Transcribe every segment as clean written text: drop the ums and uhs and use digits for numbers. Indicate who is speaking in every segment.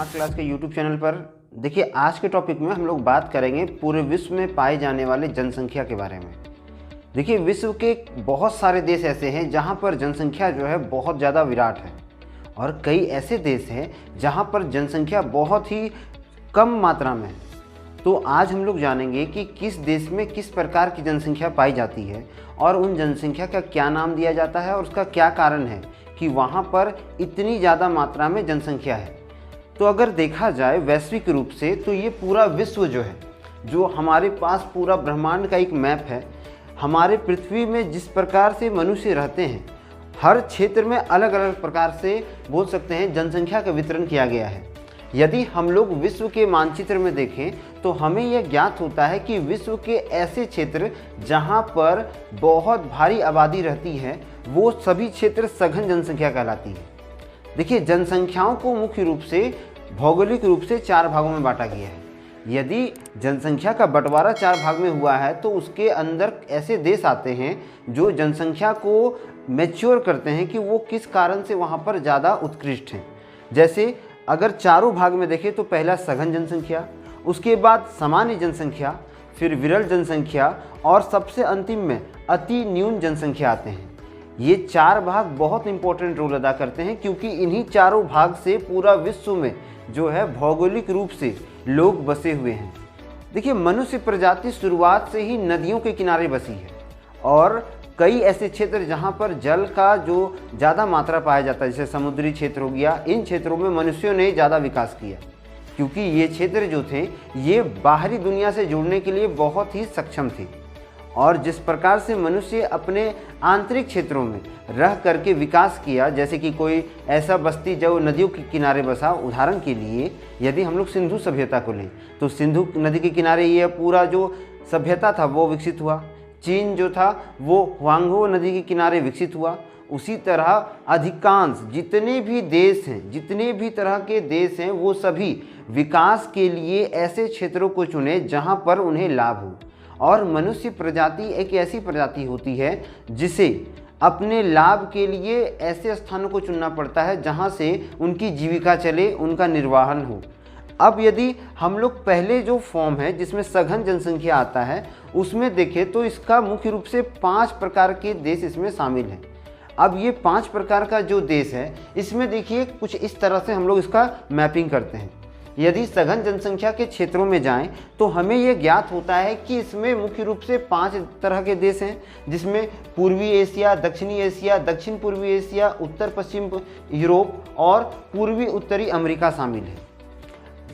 Speaker 1: Smart class के YouTube channel पर। देखिए, आज के टॉपिक में हम लोग बात करेंगे पूरे विश्व में पाए जाने वाले जनसंख्या के बारे में। देखिए, विश्व के बहुत सारे देश ऐसे हैं जहां पर जनसंख्या जो है बहुत ज़्यादा विराट है, और कई ऐसे देश हैं जहां पर जनसंख्या बहुत ही कम मात्रा में है। तो आज हम लोग जानेंगे कि किस देश में किस प्रकार की जनसंख्या पाई जाती है और उन जनसंख्या का क्या नाम दिया जाता है और उसका क्या कारण है कि वहाँ पर इतनी ज़्यादा मात्रा में जनसंख्या है। तो अगर देखा जाए वैश्विक रूप से तो ये पूरा विश्व जो है, जो हमारे पास पूरा ब्रह्मांड का एक मैप है, हमारे पृथ्वी में जिस प्रकार से मनुष्य रहते हैं, हर क्षेत्र में अलग अलग प्रकार से बोल सकते हैं जनसंख्या का वितरण किया गया है। यदि हम लोग विश्व के मानचित्र में देखें तो हमें यह ज्ञात होता है कि विश्व के ऐसे क्षेत्र जहां पर बहुत भारी आबादी रहती है, वो सभी क्षेत्र सघन जनसंख्या कहलाती है। देखिए, जनसंख्याओं को मुख्य रूप से भौगोलिक रूप से 4 भागों में बांटा गया है। यदि जनसंख्या का बंटवारा 4 भाग में हुआ है तो उसके अंदर ऐसे देश आते हैं जो जनसंख्या को मैच्योर करते हैं कि वो किस कारण से वहाँ पर ज़्यादा उत्कृष्ट हैं। जैसे अगर चारों भाग में देखें तो पहला सघन जनसंख्या, उसके बाद सामान्य जनसंख्या, फिर विरल जनसंख्या और सबसे अंतिम में अति न्यून जनसंख्या आते हैं। ये 4 भाग बहुत इंपॉर्टेंट रोल अदा करते हैं क्योंकि इन्हीं चारों भाग से पूरा विश्व में जो है भौगोलिक रूप से लोग बसे हुए हैं। देखिए, मनुष्य प्रजाति शुरुआत से ही नदियों के किनारे बसी है, और कई ऐसे क्षेत्र जहाँ पर जल का जो ज़्यादा मात्रा पाया जाता है, जैसे समुद्री क्षेत्र हो गया, इन क्षेत्रों में मनुष्यों ने ज़्यादा विकास किया क्योंकि ये क्षेत्र जो थे ये बाहरी दुनिया से जुड़ने के लिए बहुत ही सक्षम थे। और जिस प्रकार से मनुष्य अपने आंतरिक क्षेत्रों में रह करके विकास किया, जैसे कि कोई ऐसा बस्ती जो नदियों के किनारे बसा, उदाहरण के लिए यदि हम लोग सिंधु सभ्यता को लें तो सिंधु नदी के किनारे ये पूरा जो सभ्यता था वो विकसित हुआ। चीन जो था वो ह्वांगहो नदी के किनारे विकसित हुआ। उसी तरह अधिकांश जितने भी देश हैं, जितने भी तरह के देश हैं, वो सभी विकास के लिए ऐसे क्षेत्रों को चुने जहां पर उन्हें लाभ हो। और मनुष्य प्रजाति एक ऐसी प्रजाति होती है जिसे अपने लाभ के लिए ऐसे स्थानों को चुनना पड़ता है जहां से उनकी जीविका चले, उनका निर्वाहन हो। अब यदि हम लोग पहले जो फॉर्म है जिसमें सघन जनसंख्या आता है उसमें देखें तो इसका मुख्य रूप से 5 प्रकार के देश इसमें शामिल हैं। अब ये 5 प्रकार का जो देश है इसमें देखिए कुछ इस तरह से हम लोग इसका मैपिंग करते हैं। यदि सघन जनसंख्या के क्षेत्रों में जाएं तो हमें यह ज्ञात होता है कि इसमें मुख्य रूप से 5 तरह के देश हैं, जिसमें पूर्वी एशिया, दक्षिणी एशिया, दक्षिण पूर्वी एशिया, उत्तर पश्चिम यूरोप और पूर्वी उत्तरी अमेरिका शामिल है।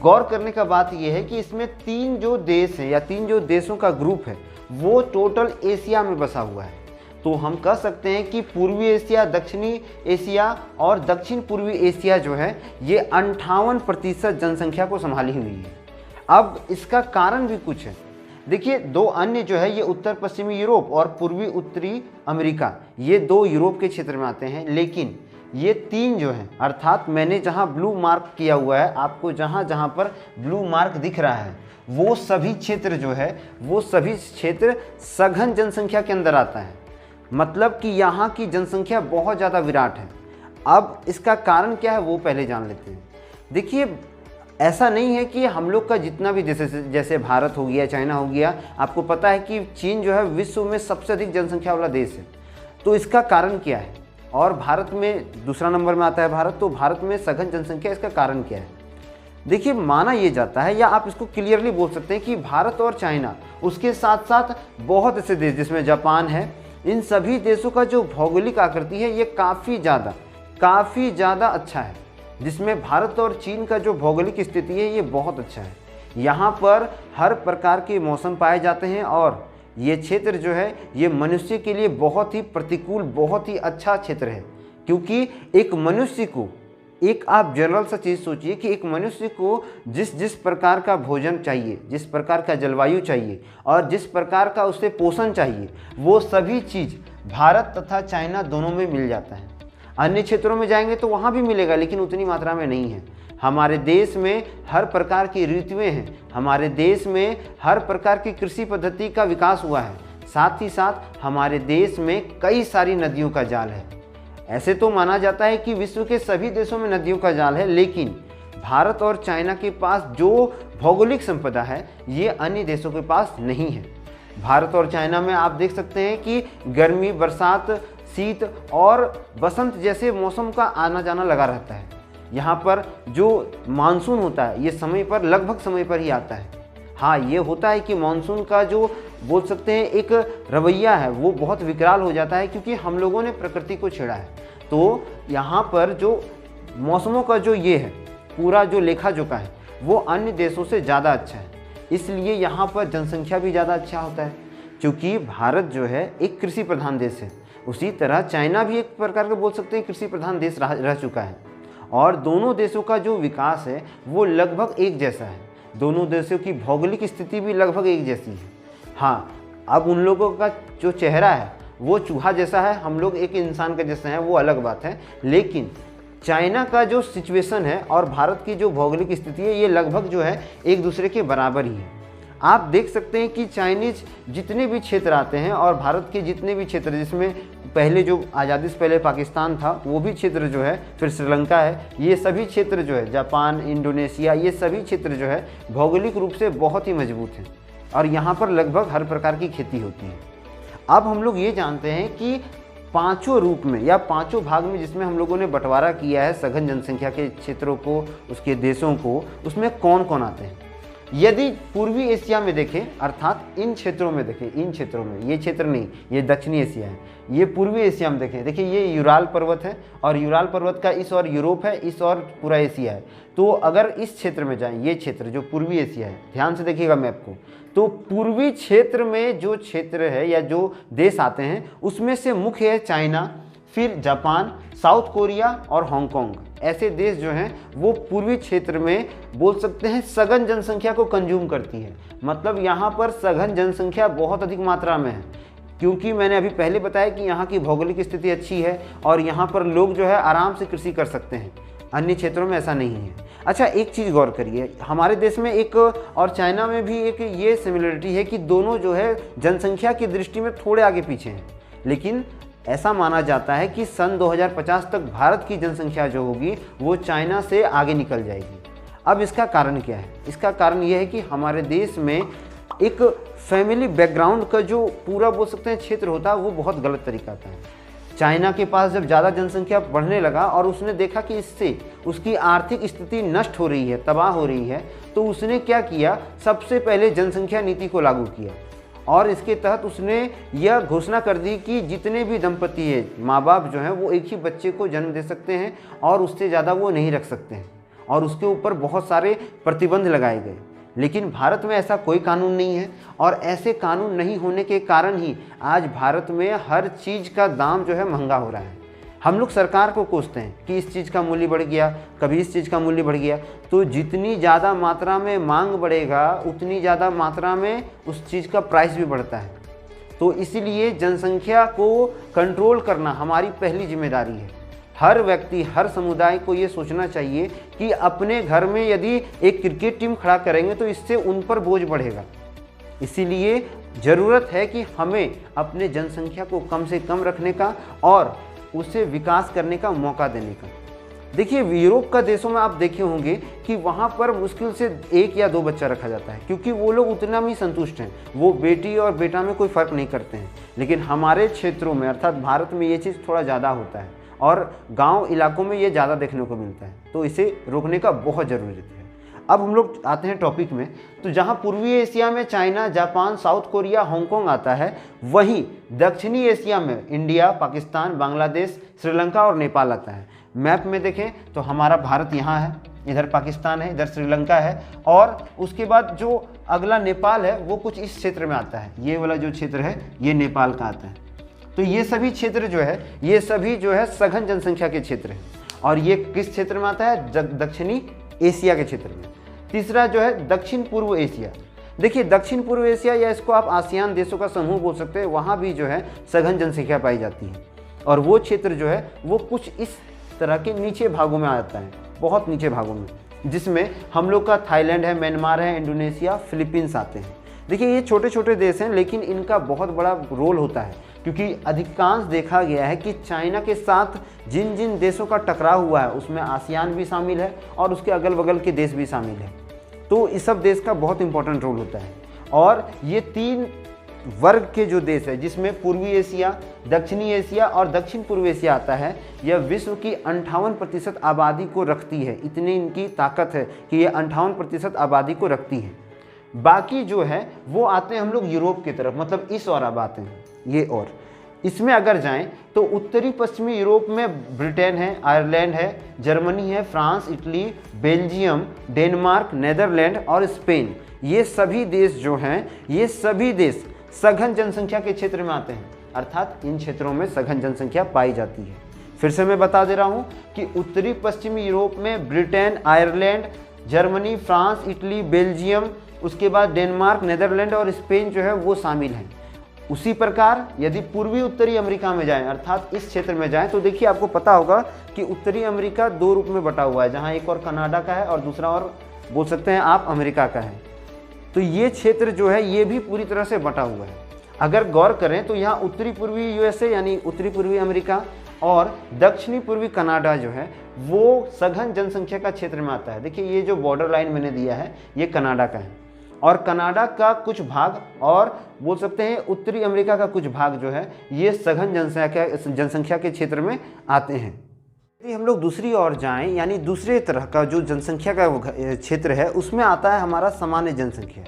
Speaker 1: गौर करने का बात यह है कि इसमें 3 जो देश हैं या 3 जो देशों का ग्रुप है वो टोटल एशिया में बसा हुआ है। तो हम कह सकते हैं कि पूर्वी एशिया, दक्षिणी एशिया और दक्षिण पूर्वी एशिया जो है ये 58% जनसंख्या को संभाली हुई है। अब इसका कारण भी कुछ है। देखिए, 2 अन्य जो है ये उत्तर पश्चिमी यूरोप और पूर्वी उत्तरी अमेरिका, ये 2 यूरोप के क्षेत्र में आते हैं। लेकिन ये 3 जो हैं, अर्थात मैंने जहाँ ब्लू मार्क किया हुआ है, आपको जहाँ जहाँ पर ब्लू मार्क दिख रहा है वो सभी क्षेत्र जो है वो सभी क्षेत्र सघन जनसंख्या के अंदर आता है। मतलब कि यहाँ की जनसंख्या बहुत ज़्यादा विराट है। अब इसका कारण क्या है वो पहले जान लेते हैं। देखिए, ऐसा नहीं है कि हम लोग का जितना भी जैसे भारत हो गया, चाइना हो गया, आपको पता है कि चीन जो है विश्व में सबसे अधिक जनसंख्या वाला देश है। तो इसका कारण क्या है? और भारत में दूसरा नंबर में आता है भारत, तो भारत में सघन जनसंख्या, इसका कारण क्या है? देखिए, माना यह जाता है या आप इसको क्लियरली बोल सकते हैं कि भारत और चाइना, उसके साथ साथ बहुत ऐसे देश जिसमें जापान है, इन सभी देशों का जो भौगोलिक आकृति है ये काफ़ी ज़्यादा अच्छा है, जिसमें भारत और चीन का जो भौगोलिक स्थिति है ये बहुत अच्छा है। यहाँ पर हर प्रकार के मौसम पाए जाते हैं और ये क्षेत्र जो है ये मनुष्य के लिए बहुत ही प्रतिकूल, बहुत ही अच्छा क्षेत्र है। क्योंकि एक मनुष्य को, एक आप जनरल सा चीज़ सोचिए कि एक मनुष्य को जिस प्रकार का भोजन चाहिए, जिस प्रकार का जलवायु चाहिए और जिस प्रकार का उसे पोषण चाहिए, वो सभी चीज़ भारत तथा चाइना दोनों में मिल जाता है। अन्य क्षेत्रों में जाएंगे तो वहाँ भी मिलेगा, लेकिन उतनी मात्रा में नहीं है। हमारे देश में हर प्रकार की ऋतुएं हैं, हमारे देश में हर प्रकार की कृषि पद्धति का विकास हुआ है, साथ ही साथ हमारे देश में कई सारी नदियों का जाल है। ऐसे तो माना जाता है कि विश्व के सभी देशों में नदियों का जाल है, लेकिन भारत और चाइना के पास जो भौगोलिक संपदा है ये अन्य देशों के पास नहीं है। भारत और चाइना में आप देख सकते हैं कि गर्मी, बरसात, शीत और बसंत जैसे मौसम का आना जाना लगा रहता है। यहाँ पर जो मानसून होता है ये समय पर, लगभग समय पर ही आता है। हाँ, ये होता है कि मानसून का जो बोल सकते हैं एक रवैया है वो बहुत विकराल हो जाता है, क्योंकि हम लोगों ने प्रकृति को छेड़ा है। तो यहाँ पर जो मौसमों का जो ये है पूरा जो लेखा जोखा है वो अन्य देशों से ज़्यादा अच्छा है। इसलिए यहाँ पर जनसंख्या भी ज़्यादा अच्छा होता है, क्योंकि भारत जो है एक कृषि प्रधान देश है। उसी तरह चाइना भी एक प्रकार का बोल सकते हैं कृषि प्रधान देश रह चुका है, और दोनों देशों का जो विकास है वो लगभग एक जैसा है। दोनों देशों की भौगोलिक स्थिति भी लगभग एक जैसी है। हाँ, अब उन लोगों का जो चेहरा है वो चूहा जैसा है, हम लोग एक इंसान का जैसा है, वो अलग बात है। लेकिन चाइना का जो सिचुएशन है और भारत की जो भौगोलिक स्थिति है ये लगभग जो है एक दूसरे के बराबर ही है। आप देख सकते हैं कि चाइनीज जितने भी क्षेत्र आते हैं और भारत के जितने भी क्षेत्र, जिसमें पहले जो आज़ादी से पहले पाकिस्तान था वो भी क्षेत्र जो है, फिर श्रीलंका है, ये सभी क्षेत्र जो है, जापान, इंडोनेशिया, ये सभी क्षेत्र जो है भौगोलिक रूप से बहुत ही मजबूत हैं और यहाँ पर लगभग हर प्रकार की खेती होती है। अब हम लोग ये जानते हैं कि पांचों रूप में या पांचों भाग में जिसमें हम लोगों ने बंटवारा किया है सघन जनसंख्या के क्षेत्रों को, उसके देशों को, उसमें कौन कौन आते हैं। यदि पूर्वी एशिया में देखें, अर्थात इन क्षेत्रों में देखें, इन क्षेत्रों में, ये क्षेत्र नहीं, ये दक्षिणी एशिया है, ये पूर्वी एशिया में देखें, देखिए ये यूराल पर्वत है और यूराल पर्वत का इस और यूरोप है, इस और पूरा एशिया है। तो अगर इस क्षेत्र में जाएं, ये क्षेत्र जो पूर्वी एशिया है, ध्यान से देखिएगा मैप को, तो पूर्वी क्षेत्र में जो क्षेत्र है या जो देश आते हैं उसमें से मुख्य है चाइना, फिर जापान, साउथ कोरिया और हांगकांग। ऐसे देश जो हैं वो पूर्वी क्षेत्र में बोल सकते हैं सघन जनसंख्या को कंज्यूम करती है। मतलब यहाँ पर सघन जनसंख्या बहुत अधिक मात्रा में है, क्योंकि मैंने अभी पहले बताया कि यहाँ की भौगोलिक स्थिति अच्छी है और यहाँ पर लोग जो है आराम से कृषि कर सकते हैं। अन्य क्षेत्रों में ऐसा नहीं है। अच्छा, एक चीज़ गौर करिए, हमारे देश में एक और चाइना में भी एक ये सिमिलरिटी है कि दोनों जो है जनसंख्या की दृष्टि में थोड़े आगे पीछे हैं, लेकिन ऐसा माना जाता है कि सन 2050 तक भारत की जनसंख्या जो होगी वो चाइना से आगे निकल जाएगी। अब इसका कारण क्या है? इसका कारण यह है कि हमारे देश में एक फैमिली बैकग्राउंड का जो पूरा बोल सकते हैं क्षेत्र होता है वो बहुत गलत तरीका का है। चाइना के पास जब ज़्यादा जनसंख्या बढ़ने लगा और उसने देखा कि इससे उसकी आर्थिक स्थिति नष्ट हो रही है, तबाह हो रही है, तो उसने क्या किया, सबसे पहले जनसंख्या नीति को लागू किया और इसके तहत उसने यह घोषणा कर दी कि जितने भी दंपति है, माँ बाप जो हैं, वो एक ही बच्चे को जन्म दे सकते हैं और उससे ज़्यादा वो नहीं रख सकते हैं, और उसके ऊपर बहुत सारे प्रतिबंध लगाए गए। लेकिन भारत में ऐसा कोई कानून नहीं है और ऐसे कानून नहीं होने के कारण ही आज भारत में हर चीज़ का दाम जो है महंगा हो रहा है। हम लोग सरकार को कोसते हैं कि इस चीज़ का मूल्य बढ़ गया, कभी इस चीज़ का मूल्य बढ़ गया। तो जितनी ज़्यादा मात्रा में मांग बढ़ेगा उतनी ज़्यादा मात्रा में उस चीज़ का प्राइस भी बढ़ता है। तो इसीलिए जनसंख्या को कंट्रोल करना हमारी पहली जिम्मेदारी है। हर व्यक्ति, हर समुदाय को ये सोचना चाहिए कि अपने घर में यदि एक क्रिकेट टीम खड़ा करेंगे तो इससे उन पर बोझ बढ़ेगा। इसीलिए ज़रूरत है कि हमें अपने जनसंख्या को कम से कम रखने का और उसे विकास करने का मौका देने का। देखिए, यूरोप का देशों में आप देखे होंगे कि वहाँ पर मुश्किल से 1 या 2 बच्चा रखा जाता है, क्योंकि वो लोग उतना ही संतुष्ट हैं, वो बेटी और बेटा में कोई फ़र्क नहीं करते हैं। लेकिन हमारे क्षेत्रों में अर्थात भारत में ये चीज़ थोड़ा ज़्यादा होता है और गांव इलाकों में ये ज़्यादा देखने को मिलता है, तो इसे रोकने का बहुत ज़रूरी है। अब हम लोग आते हैं टॉपिक में। तो जहां पूर्वी एशिया में China, Japan, south Korea, Hong Kong आता है, वहीं दक्षिणी एशिया में इंडिया, पाकिस्तान, बांग्लादेश, श्रीलंका और नेपाल आता है। मैप में देखें तो हमारा भारत यहाँ है, इधर पाकिस्तान है, इधर श्रीलंका है और उसके बाद जो अगला नेपाल है वो कुछ इस क्षेत्र में आता है। ये वाला जो क्षेत्र है ये नेपाल का आता है। तो ये सभी क्षेत्र जो है, ये सभी जो है सघन जनसंख्या के क्षेत्र हैं और ये किस क्षेत्र में आता है? दक्षिणी एशिया के क्षेत्र में। तीसरा जो है दक्षिण पूर्व एशिया। देखिए, दक्षिण पूर्व एशिया या इसको आप आसियान देशों का समूह बोल सकते हैं, वहाँ भी जो है सघन जनसंख्या पाई जाती है और वो क्षेत्र जो है वो कुछ इस तरह के नीचे भागों में आता है, बहुत नीचे भागों में, जिसमें हम लोग का थाईलैंड है, म्यांमार है, इंडोनेशिया, फिलीपींस आते हैं। देखिए ये छोटे छोटे देश हैं लेकिन इनका बहुत बड़ा रोल होता है, क्योंकि अधिकांश देखा गया है कि चाइना के साथ जिन जिन देशों का टकराव हुआ है उसमें आसियान भी शामिल है और उसके अगल बगल के देश भी शामिल है। तो इस सब देश का बहुत इंपॉर्टेंट रोल होता है। और ये 3 वर्ग के जो देश है, जिसमें पूर्वी एशिया, दक्षिणी एशिया और दक्षिण पूर्व एशिया आता है, यह विश्व की 58% आबादी को रखती है। इतनी इनकी ताकत है कि ये 58% आबादी को रखती है। बाकी जो है वो आते हैं हम लोग यूरोप की तरफ, मतलब इस और अब आते हैं ये। और इसमें अगर जाएं तो उत्तरी पश्चिमी यूरोप में ब्रिटेन है, आयरलैंड है, जर्मनी है, France, Italy, Belgium, Denmark, Netherland और स्पेन। ये सभी देश जो हैं, ये सभी देश सघन जनसंख्या के क्षेत्र में आते हैं, अर्थात इन क्षेत्रों में सघन जनसंख्या पाई जाती है। फिर से मैं बता दे रहा हूँ कि उत्तरी पश्चिमी यूरोप में Britain, Ireland, Germany, France, Italy, Belgium, उसके बाद डेनमार्क, नेदरलैंड और स्पेन जो है वो शामिल हैं। उसी प्रकार यदि पूर्वी उत्तरी अमेरिका में जाएं, अर्थात इस क्षेत्र में जाएं, तो देखिए आपको पता होगा कि उत्तरी अमेरिका 2 रूप में बटा हुआ है, जहां एक और कनाडा का है और दूसरा और बोल सकते हैं आप अमेरिका का है। तो ये क्षेत्र जो है ये भी पूरी तरह से बटा हुआ है। अगर गौर करें तो यहाँ उत्तरी पूर्वी यूएसए यानी उत्तरी पूर्वी अमेरिका और दक्षिणी पूर्वी कनाडा जो है वो सघन जनसंख्या का क्षेत्र में आता है। देखिए ये जो बॉर्डर लाइन मैंने दिया है ये कनाडा का है, और कनाडा का कुछ भाग और बोल सकते हैं उत्तरी अमेरिका का कुछ भाग जो है ये सघन जनसंख्या के क्षेत्र में आते हैं। यदि हम लोग दूसरी ओर जाएं, यानी दूसरे तरह का जो जनसंख्या का क्षेत्र है उसमें आता है हमारा सामान्य जनसंख्या।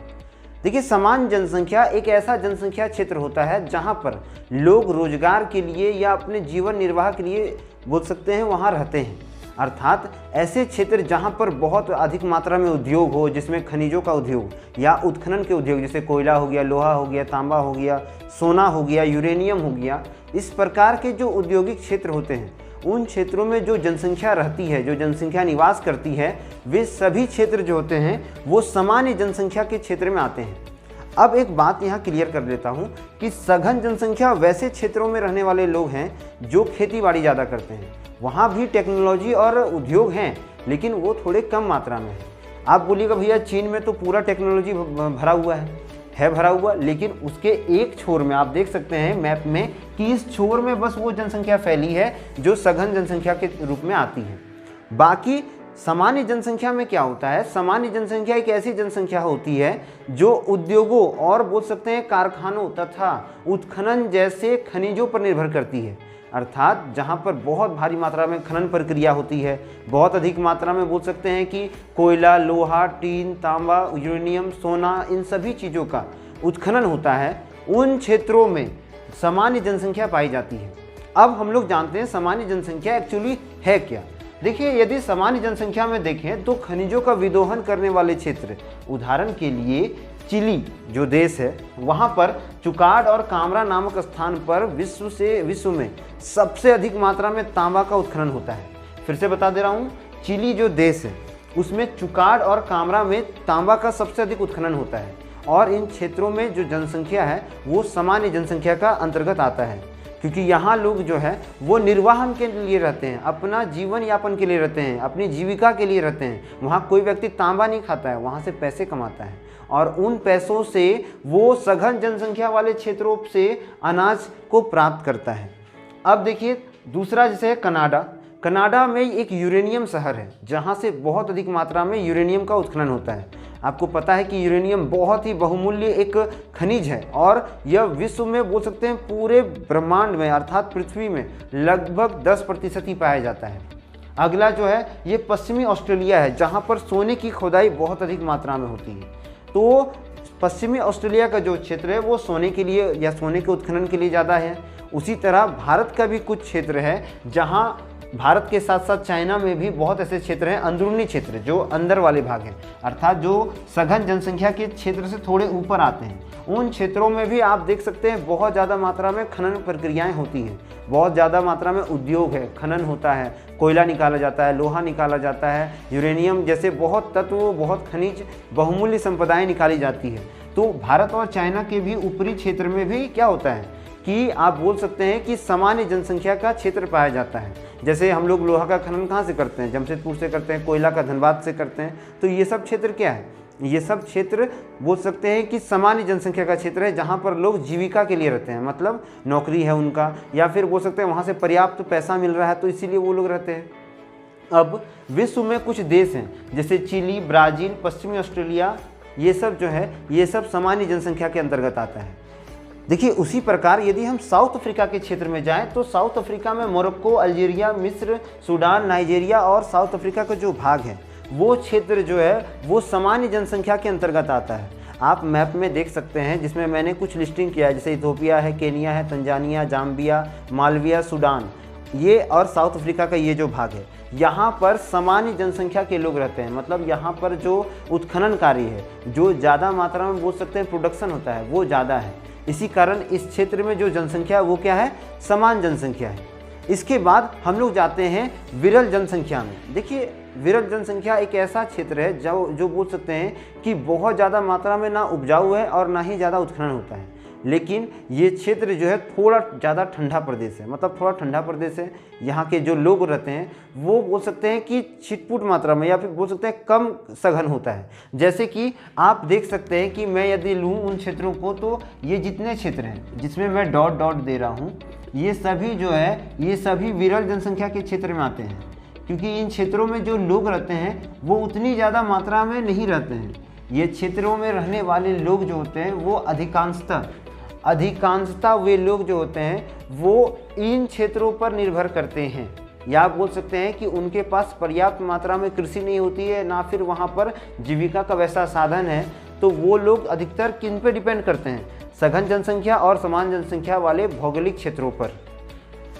Speaker 1: देखिए सामान्य जनसंख्या एक ऐसा जनसंख्या क्षेत्र होता है जहां पर लोग रोजगार के लिए या अपने जीवन निर्वाह के लिए बोल सकते हैं वहां रहते हैं, अर्थात ऐसे क्षेत्र जहां पर बहुत अधिक मात्रा में उद्योग हो, जिसमें खनिजों का उद्योग या उत्खनन के उद्योग, जैसे कोयला हो गया, लोहा हो गया, तांबा हो गया, सोना हो गया, यूरेनियम हो गया, इस प्रकार के जो औद्योगिक क्षेत्र होते हैं उन क्षेत्रों में जो जनसंख्या रहती है, जो जनसंख्या निवास करती है, वे सभी क्षेत्र जो होते हैं वो सामान्य जनसंख्या के क्षेत्र में आते हैं। अब एक बात यहाँ क्लियर कर देता हूँ कि सघन जनसंख्या वैसे क्षेत्रों में रहने वाले लोग हैं जो खेती बाड़ी ज़्यादा करते हैं। वहाँ भी टेक्नोलॉजी और उद्योग हैं लेकिन वो थोड़े कम मात्रा में है। आप बोलिएगा भैया चीन में तो पूरा टेक्नोलॉजी भरा हुआ है भरा हुआ, लेकिन उसके एक छोर में आप देख सकते हैं मैप में कि इस छोर में बस वो जनसंख्या फैली है जो सघन जनसंख्या के रूप में आती है। बाकी सामान्य जनसंख्या में क्या होता है, सामान्य जनसंख्या एक ऐसी जनसंख्या होती है जो उद्योगों और बोल सकते हैं कारखानों तथा उत्खनन जैसे खनिजों पर निर्भर करती है, अर्थात जहाँ पर बहुत भारी मात्रा में खनन प्रक्रिया होती है, बहुत अधिक मात्रा में बोल सकते हैं कि कोयला, लोहा, टीन, तांबा, यूरेनियम, सोना, इन सभी चीज़ों का उत्खनन होता है, उन क्षेत्रों में सामान्य जनसंख्या पाई जाती है। अब हम लोग जानते हैं सामान्य जनसंख्या एक्चुअली है क्या। देखिए यदि सामान्य जनसंख्या में देखें तो खनिजों का विदोहन करने वाले क्षेत्र, उदाहरण के लिए चिली जो देश है वहाँ पर चुकाड और कामरा नामक स्थान पर विश्व में सबसे अधिक मात्रा में तांबा का उत्खनन होता है। फिर से बता दे रहा हूँ, चिली जो देश है उसमें चुकाड और कामरा में तांबा का सबसे अधिक उत्खनन होता है, और इन क्षेत्रों में जो जनसंख्या है वो सामान्य जनसंख्या का अंतर्गत आता है, क्योंकि यहाँ लोग जो है वो निर्वाहन के लिए रहते हैं, अपना जीवन यापन के लिए रहते हैं, अपनी जीविका के लिए रहते हैं। वहाँ कोई व्यक्ति तांबा नहीं खाता है, वहाँ से पैसे कमाता है और उन पैसों से वो सघन जनसंख्या वाले क्षेत्रों से अनाज को प्राप्त करता है। अब देखिए दूसरा जैसे है कनाडा। कनाडा में एक यूरेनियम शहर है जहाँ से बहुत अधिक मात्रा में यूरेनियम का उत्खनन होता है। आपको पता है कि यूरेनियम बहुत ही बहुमूल्य एक खनिज है और यह विश्व में बोल सकते हैं पूरे ब्रह्मांड में अर्थात पृथ्वी में लगभग 10% ही पाया जाता है। अगला जो है ये पश्चिमी ऑस्ट्रेलिया है जहाँ पर सोने की खुदाई बहुत अधिक मात्रा में होती है। तो पश्चिमी ऑस्ट्रेलिया का जो क्षेत्र है वो सोने के लिए या सोने के उत्खनन के लिए ज़्यादा है। उसी तरह भारत का भी कुछ क्षेत्र है जहाँ भारत के साथ साथ चाइना में भी बहुत ऐसे क्षेत्र हैं, अंदरूनी क्षेत्र जो अंदर वाले भाग हैं, अर्थात जो सघन जनसंख्या के क्षेत्र से थोड़े ऊपर आते हैं, उन क्षेत्रों में भी आप देख सकते हैं बहुत ज़्यादा मात्रा में खनन प्रक्रियाएं होती हैं, बहुत ज़्यादा मात्रा में उद्योग है, खनन होता है, कोयला निकाला जाता है, लोहा निकाला जाता है, यूरेनियम जैसे बहुत तत्व, बहुत खनिज, बहुमूल्य संपदाएँ निकाली जाती है। तो भारत और चाइना के भी ऊपरी क्षेत्र में भी क्या होता है कि आप बोल सकते हैं कि सामान्य जनसंख्या का क्षेत्र पाया जाता है। जैसे हम लोग लोहा का खनन कहाँ से करते हैं, जमशेदपुर से करते हैं, कोयला का धनबाद से करते हैं। तो ये सब क्षेत्र क्या है, ये सब क्षेत्र बोल सकते हैं कि सामान्य जनसंख्या का क्षेत्र है, जहाँ पर लोग जीविका के लिए रहते हैं, मतलब नौकरी है उनका, या फिर बोल सकते हैं वहाँ से पर्याप्त पैसा मिल रहा है तो इसीलिए वो लोग रहते हैं। अब विश्व में कुछ देश हैं जैसे चिली, ब्राज़ील, पश्चिमी ऑस्ट्रेलिया, ये सब जो है ये सब सामान्य जनसंख्या के अंतर्गत आता है। देखिए उसी प्रकार यदि हम साउथ अफ्रीका के क्षेत्र में जाएं तो साउथ अफ्रीका में मोरक्को, अल्जीरिया, मिस्र, सूडान, नाइजीरिया और साउथ अफ्रीका का जो भाग है वो क्षेत्र जो है वो सामान्य जनसंख्या के अंतर्गत आता है। आप मैप में देख सकते हैं जिसमें मैंने कुछ लिस्टिंग किया है, जैसे इथोपिया है, केनिया है, तंजानिया, जाम्बिया, मालविया, सूडान, ये और साउथ अफ्रीका का ये जो भाग है, यहाँ पर सामान्य जनसंख्या के लोग रहते हैं। मतलब यहाँ पर जो उत्खनन कार्य है, जो ज़्यादा मात्रा में बोल सकते हैं प्रोडक्शन होता है वो ज़्यादा है। इसी कारण इस क्षेत्र में जो जनसंख्या है वो क्या है, समान जनसंख्या है। इसके बाद हम लोग जाते हैं विरल जनसंख्या में। देखिए विरल जनसंख्या एक ऐसा क्षेत्र है जो बोल सकते हैं कि बहुत ज़्यादा मात्रा में ना उपजाऊ है और ना ही ज़्यादा उत्खनन होता है, लेकिन ये क्षेत्र जो है थोड़ा ज़्यादा ठंडा प्रदेश है, मतलब थोड़ा ठंडा प्रदेश है। यहाँ के जो लोग रहते हैं वो बोल सकते हैं कि छिटपुट मात्रा में या फिर बोल सकते हैं कम सघन होता है। जैसे कि आप देख सकते हैं कि मैं यदि लूँ उन क्षेत्रों को, तो ये जितने क्षेत्र हैं जिसमें मैं डॉट डॉट दे रहा हूँ, ये सभी जो है ये सभी विरल जनसंख्या के क्षेत्र में आते हैं, क्योंकि इन क्षेत्रों में जो लोग रहते हैं वो उतनी ज़्यादा मात्रा में नहीं रहते हैं। ये क्षेत्रों में रहने वाले लोग जो होते हैं वो अधिकांशतः वे लोग जो होते हैं वो इन क्षेत्रों पर निर्भर करते हैं, या आप बोल सकते हैं कि उनके पास पर्याप्त मात्रा में कृषि नहीं होती है, ना फिर वहाँ पर जीविका का वैसा साधन है, तो वो लोग अधिकतर किन पे डिपेंड करते हैं, सघन जनसंख्या और समान जनसंख्या वाले भौगोलिक क्षेत्रों पर।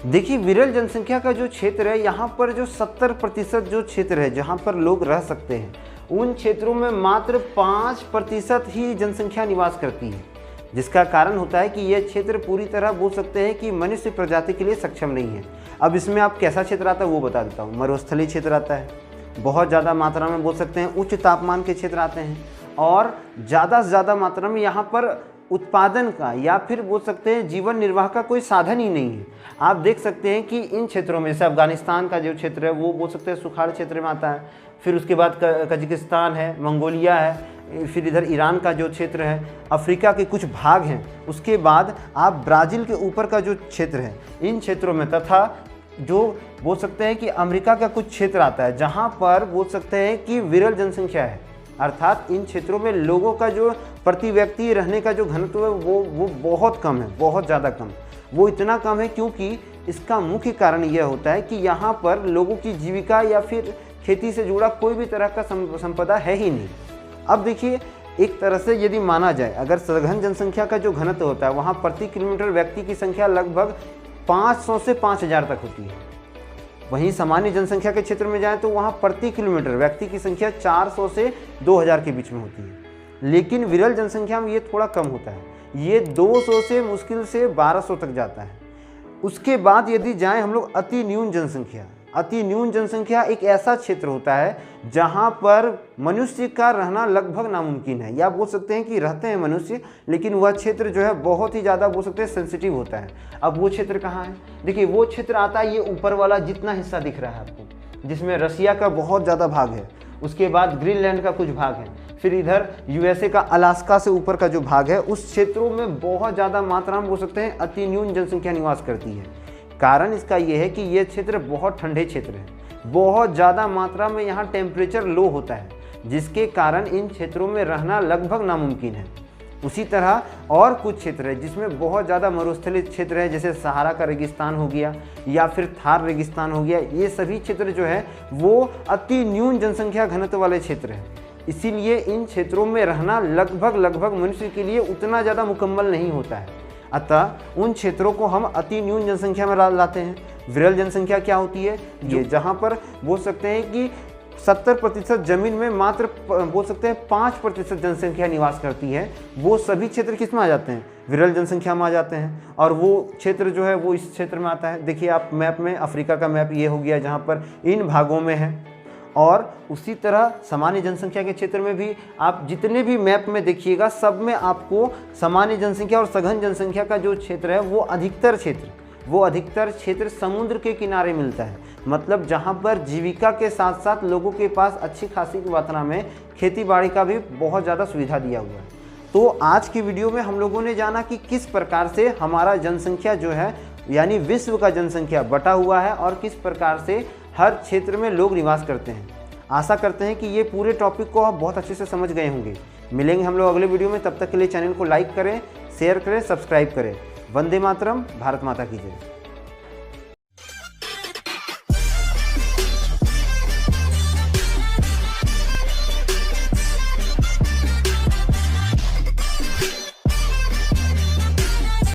Speaker 1: देखिए विरल जनसंख्या का जो क्षेत्र है, यहाँ पर जो 70% जो क्षेत्र है जहाँ पर लोग रह सकते हैं, उन क्षेत्रों में मात्र 5% ही जनसंख्या निवास करती है, जिसका कारण होता है कि यह क्षेत्र पूरी तरह बोल सकते हैं कि मनुष्य प्रजाति के लिए सक्षम नहीं है। अब इसमें आप कैसा क्षेत्र आता है वो बता देता हूँ। मरुस्थलीय क्षेत्र आता है, बहुत ज़्यादा मात्रा में बोल सकते हैं उच्च तापमान के क्षेत्र आते हैं, और ज़्यादा से ज़्यादा मात्रा में यहाँ पर उत्पादन का या फिर बोल सकते हैं जीवन निर्वाह का कोई साधन ही नहीं है। आप देख सकते हैं कि इन क्षेत्रों में से अफगानिस्तान का जो क्षेत्र है वो बोल सकते हैं सुखाड़ क्षेत्र में आता है, फिर उसके बाद कजाकिस्तान है, मंगोलिया है, फिर इधर ईरान का जो क्षेत्र है, अफ्रीका के कुछ भाग हैं, उसके बाद आप ब्राज़ील के ऊपर का जो क्षेत्र है इन क्षेत्रों में, तथा जो बोल सकते हैं कि अमेरिका का कुछ क्षेत्र आता है जहाँ पर बोल सकते हैं कि विरल जनसंख्या है, अर्थात इन क्षेत्रों में लोगों का जो प्रति व्यक्ति रहने का जो घनत्व है वो बहुत कम है, बहुत ज़्यादा कम। वो इतना कम है क्योंकि इसका मुख्य कारण यह होता है कि यहाँ पर लोगों की जीविका या फिर खेती से जुड़ा कोई भी तरह का संपदा है ही नहीं। अब देखिए एक तरह से यदि माना जाए, अगर सघन जनसंख्या का जो घनत्व होता है वहाँ प्रति किलोमीटर व्यक्ति की संख्या लगभग 500 से 5000 तक होती है। वहीं सामान्य जनसंख्या के क्षेत्र में जाएं तो वहाँ प्रति किलोमीटर व्यक्ति की संख्या 400 से 2000 के बीच में होती है। लेकिन विरल जनसंख्या में ये थोड़ा कम होता है, ये 200 से मुश्किल से 1200 तक जाता है। उसके बाद यदि जाएं हम लोग अति न्यून जनसंख्या, अति न्यून जनसंख्या एक ऐसा क्षेत्र होता है जहाँ पर मनुष्य का रहना लगभग नामुमकिन है, या बोल सकते हैं कि रहते हैं मनुष्य लेकिन वह क्षेत्र जो है बहुत ही ज़्यादा बोल सकते हैं सेंसिटिव होता है। अब वो क्षेत्र कहाँ है? देखिए वो क्षेत्र आता है ये ऊपर वाला जितना हिस्सा दिख रहा है आपको, जिसमें रसिया का बहुत ज़्यादा भाग है, उसके बाद ग्रीनलैंड का कुछ भाग है, फिर इधर यूएसए का अलास्का से ऊपर का जो भाग है, उस क्षेत्रों में बहुत ज़्यादा मात्रा में बोल सकते हैं अति न्यून जनसंख्या निवास करती है। कारण इसका ये है कि ये क्षेत्र बहुत ठंडे क्षेत्र है, बहुत ज़्यादा मात्रा में यहाँ टेम्परेचर लो होता है, जिसके कारण इन क्षेत्रों में रहना लगभग नामुमकिन है। उसी तरह और कुछ क्षेत्र है जिसमें बहुत ज़्यादा मरुस्थलीय क्षेत्र है, जैसे सहारा का रेगिस्तान हो गया या फिर थार रेगिस्तान हो गया। ये सभी क्षेत्र जो है वो अति न्यून जनसंख्या घनत्व वाले क्षेत्र है, इसीलिए इन क्षेत्रों में रहना लगभग मनुष्य के लिए उतना ज़्यादा मुकम्मल नहीं होता है। अतः उन क्षेत्रों को हम अति न्यून जनसंख्या में लाते हैं। विरल जनसंख्या क्या होती है? ये जहाँ पर बोल सकते हैं कि 70% जमीन में मात्र बोल सकते हैं 5% जनसंख्या निवास करती है, वो सभी क्षेत्र किस में आ जाते हैं? विरल जनसंख्या में आ जाते हैं। और वो क्षेत्र जो है वो इस क्षेत्र में आता है। देखिए आप मैप में अफ्रीका का मैप ये हो गया जहाँ पर इन भागों में है, और उसी तरह सामान्य जनसंख्या के क्षेत्र में भी आप जितने भी मैप में देखिएगा सब में आपको सामान्य जनसंख्या और सघन जनसंख्या का जो क्षेत्र है वो अधिकतर क्षेत्र वो अधिकतर क्षेत्र समुद्र के किनारे मिलता है, मतलब जहाँ पर जीविका के साथ साथ लोगों के पास अच्छी खासी मात्रा में खेती बाड़ी का भी बहुत ज़्यादा सुविधा दिया हुआ है। तो आज की वीडियो में हम लोगों ने जाना कि किस प्रकार से हमारा जनसंख्या जो है यानी विश्व का जनसंख्या बटा हुआ है और किस प्रकार से हर क्षेत्र में लोग निवास करते हैं। आशा करते हैं कि ये पूरे टॉपिक को आप बहुत अच्छे से समझ गए होंगे। मिलेंगे हम लोग अगले वीडियो में, तब तक के लिए चैनल को लाइक करें, शेयर करें, सब्सक्राइब करें। वंदे मातरम, भारत माता की जय।